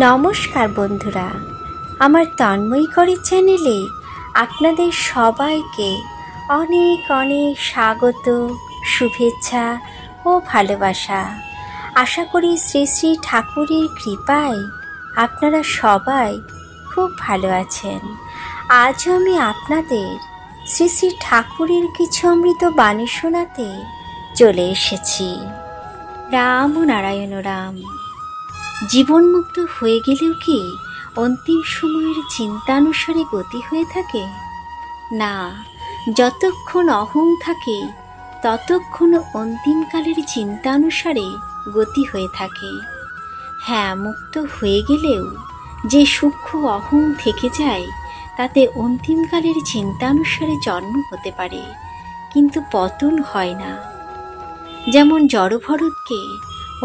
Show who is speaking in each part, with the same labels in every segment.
Speaker 1: নমস্কার বন্ধুরা, আমার তন্ময় করে চ্যানেলে আপনাদের সবাইকে অনেক অনেক স্বাগত, শুভেচ্ছা ও ভালোবাসা। আশা করি শ্রী শ্রী ঠাকুরের কৃপায় আপনারা সবাই খুব ভালো আছেন। আজও আমি আপনাদের শ্রী শ্রী ঠাকুরের কিছু অমৃত বাণী শোনাতে চলে এসেছি। রাম নারায়ণ রাম। জীবনমুক্ত হয়ে গেলেও কি অন্তিম সময়ের চিন্তানুসারে গতি হয়ে থাকে? না, যতক্ষণ অহং থাকে ততক্ষণ অন্তিমকালের চিন্তানুসারে গতি হয়ে থাকে। হ্যাঁ, মুক্ত হয়ে গেলেও যে সূক্ষ্ম অহং থেকে যায় তাতে অন্তিমকালের চিন্তানুসারে জন্ম হতে পারে, কিন্তু পতন হয় না। যেমন জড়ভরতকে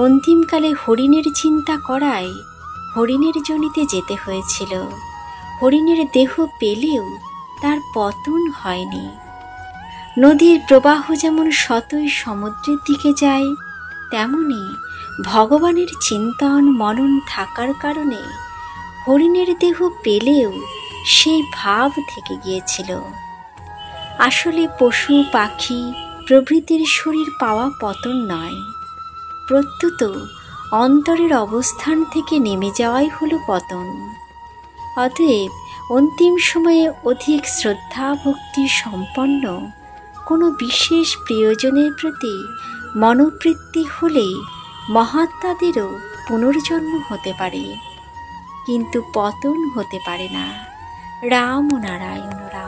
Speaker 1: অন্তিমকালে হরিণের চিন্তা করায় হরিণের জনিতে যেতে হয়েছিল। হরিণের দেহ পেলেও তার পতন হয়নি। নদীর প্রবাহ যেমন সতই সমুদ্রের দিকে যায়, তেমনি ভগবানের চিন্তন মনন থাকার কারণে হরিণের দেহ পেলেও সেই ভাব থেকে গিয়েছিল। আসলে পশু পাখি প্রভৃতির শরীর পাওয়া পতন নয়, প্রত্যুত অন্তরের অবস্থান থেকে নেমে যাওয়াই হলো পতন। অতএব অন্তিম সময়ে অধিক শ্রদ্ধা ভক্তি সম্পন্ন কোনো বিশেষ প্রিয়জনের প্রতি মনোবৃত্তি হলে মহাত্মাদেরও পুনর্জন্ম হতে পারে, কিন্তু পতন হতে পারে না। রাম নারায়ণ রাম।